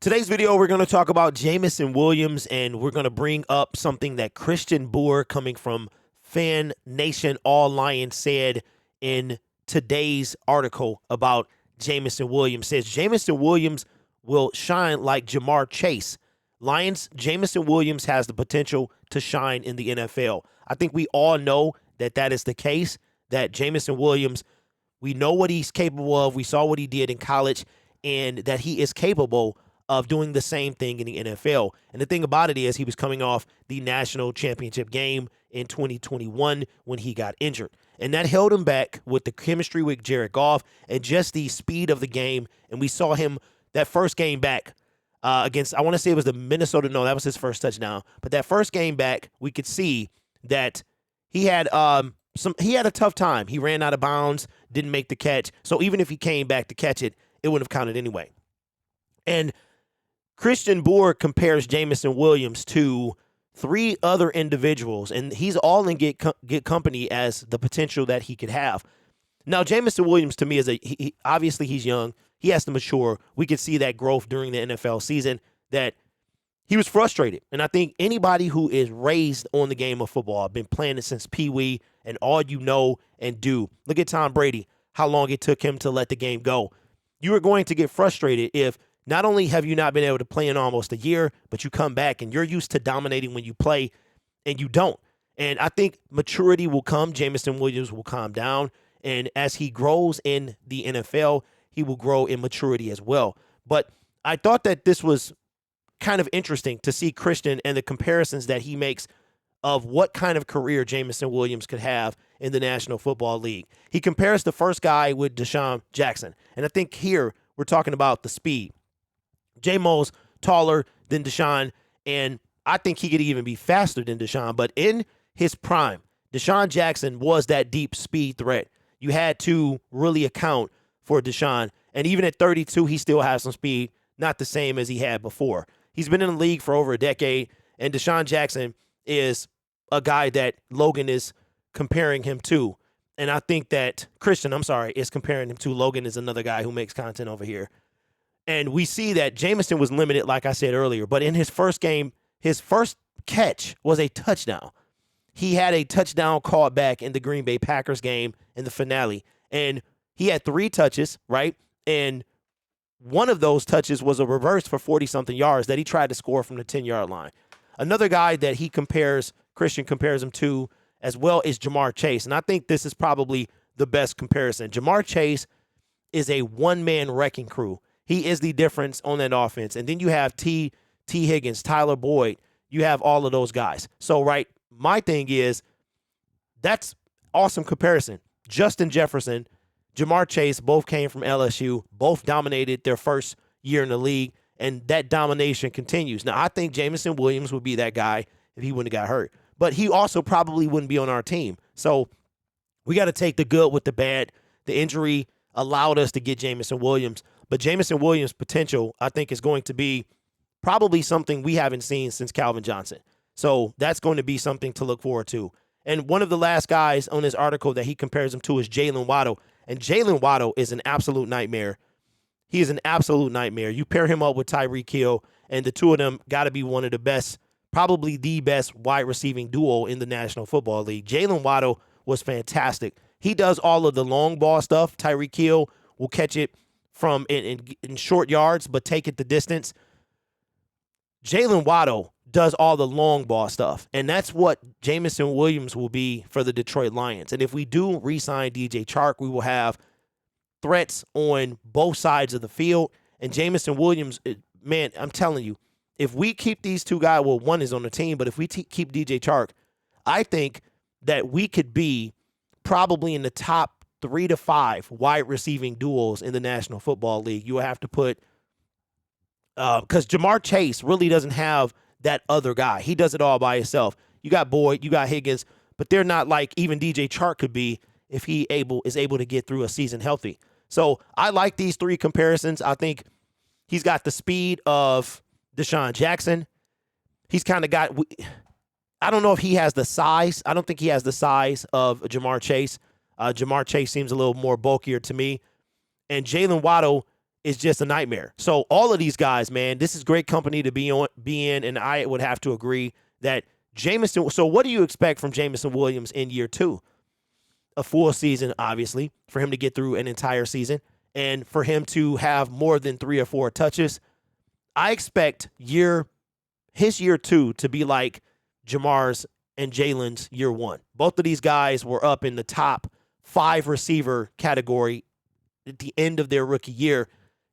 Today's video, we're going to talk about Jamison Williams, and we're going to bring up something that Christian Boer, coming from Fan Nation All Lions, said in today's article about Jamison Williams. Says Jamison Williams will shine like Jamar Chase. Lions, Jamison Williams has the potential to shine in the NFL. I think we all know that that is the case, that Jamison Williams, we know what he's capable of. We saw what he did in college, and that he is capable of doing the same thing in the NFL. And the thing about it is he was coming off the national championship game in 2021 when he got injured. And that held him back with the chemistry with Jared Goff and just the speed of the game. And we saw him that first game back against, I want to say it was the Minnesota, no, that was his first touchdown. But that first game back, we could see that he had a tough time. He ran out of bounds, didn't make the catch. So even if he came back to catch it, it wouldn't have counted anyway. And Christian Boer compares Jamison Williams to three other individuals, and he's all in get company as the potential that he could have. Now, Jamison Williams, to me, is obviously he's young. He has to mature. We could see that growth during the NFL season, that he was frustrated. And I think anybody who is raised on the game of football, been playing it since Pee-wee, and all you know and do. Look at Tom Brady, how long it took him to let the game go. You are going to get frustrated if not only have you not been able to play in almost a year, but you come back and you're used to dominating when you play and you don't. And I think maturity will come. Jamison Williams will calm down. And as he grows in the NFL, he will grow in maturity as well. But I thought that this was kind of interesting to see Christian and the comparisons that he makes of what kind of career Jamison Williams could have in the National Football League. He compares the first guy with DeSean Jackson. And I think here we're talking about the speed. J-Mo's taller than DeSean, and I think he could even be faster than DeSean. But in his prime, DeSean Jackson was that deep speed threat. You had to really account for DeSean. And even at 32, he still has some speed, not the same as he had before. He's been in the league for over a decade, and DeSean Jackson is a guy that Logan is comparing him to. And I think that Christian, is comparing him to. Logan is another guy who makes content over here. And we see that Jameson was limited, like I said earlier, but in his first game, his first catch was a touchdown. He had a touchdown called back in the Green Bay Packers game in the finale. And he had 3 touches, right? And one of those touches was a reverse for 40-something yards that he tried to score from the 10-yard line. Another guy that Christian compares him to as well is Jamar Chase. And I think this is probably the best comparison. Jamar Chase is a one-man wrecking crew. He is the difference on that offense. And then you have T. Higgins, Tyler Boyd. You have all of those guys. So, right, my thing is that's awesome comparison. Justin Jefferson, Jamar Chase, both came from LSU, both dominated their first year in the league, and that domination continues. Now, I think Jamison Williams would be that guy if he wouldn't have got hurt. But he also probably wouldn't be on our team. So we got to take the good with the bad. The injury allowed us to get Jamison Williams. But Jamison Williams' potential, I think, is going to be probably something we haven't seen since Calvin Johnson. So that's going to be something to look forward to. And one of the last guys on this article that he compares him to is Jalen Waddle. And Jalen Waddle is an absolute nightmare. He is an absolute nightmare. You pair him up with Tyreek Hill, and the two of them got to be one of the best, probably the best wide receiving duo in the National Football League. Jalen Waddle was fantastic. He does all of the long ball stuff. Tyreek Hill will catch it from in short yards, but take it the distance. Jalen Waddle does all the long ball stuff, and that's what Jamison Williams will be for the Detroit Lions. And if we do re-sign DJ Chark, we will have threats on both sides of the field. And Jamison Williams, man, I'm telling you, if we keep these two guys, well, one is on the team, but if we keep DJ Chark, I think that we could be probably in the top 3 to 5 wide receiving duos in the National Football League. You will have to put, because Jamar Chase really doesn't have that other guy. He does it all by himself. You got Boyd, you got Higgins, but they're not like even DJ Chark could be if he is able to get through a season healthy. So I like these 3 comparisons. I think he's got the speed of DeSean Jackson. He's kind of got, I don't know if he has the size. I don't think he has the size of Jamar Chase. Jamar Chase seems a little more bulkier to me. And Jalen Waddle is just a nightmare. So all of these guys, man, this is great company to be in, and I would have to agree that Jameson. So what do you expect from Jamison Williams in year 2? A full season, obviously, for him to get through an entire season and for him to have more than 3 or 4 touches. I expect his year 2 to be like Jamar's and Jalen's year 1. Both of these guys were up in the top 5 receiver category at the end of their rookie year.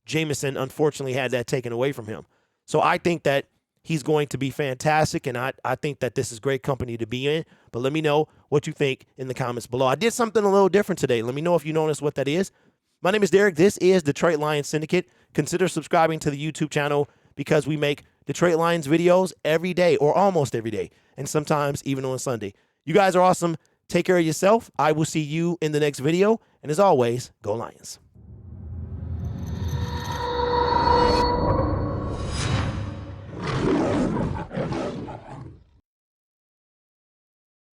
Jameson, unfortunately, had that taken away from him. So I think that he's going to be fantastic, and I think that this is great company to be in. But let me know what you think in the comments below. I did something a little different today. Let me know if you noticed what that is. My name is Derek. This is Detroit Lions Syndicate. Consider subscribing to the YouTube channel because we make Detroit Lions videos every day or almost every day, and sometimes even on Sunday. You guys are awesome. Take care of yourself. I will see you in the next video. And as always, go Lions.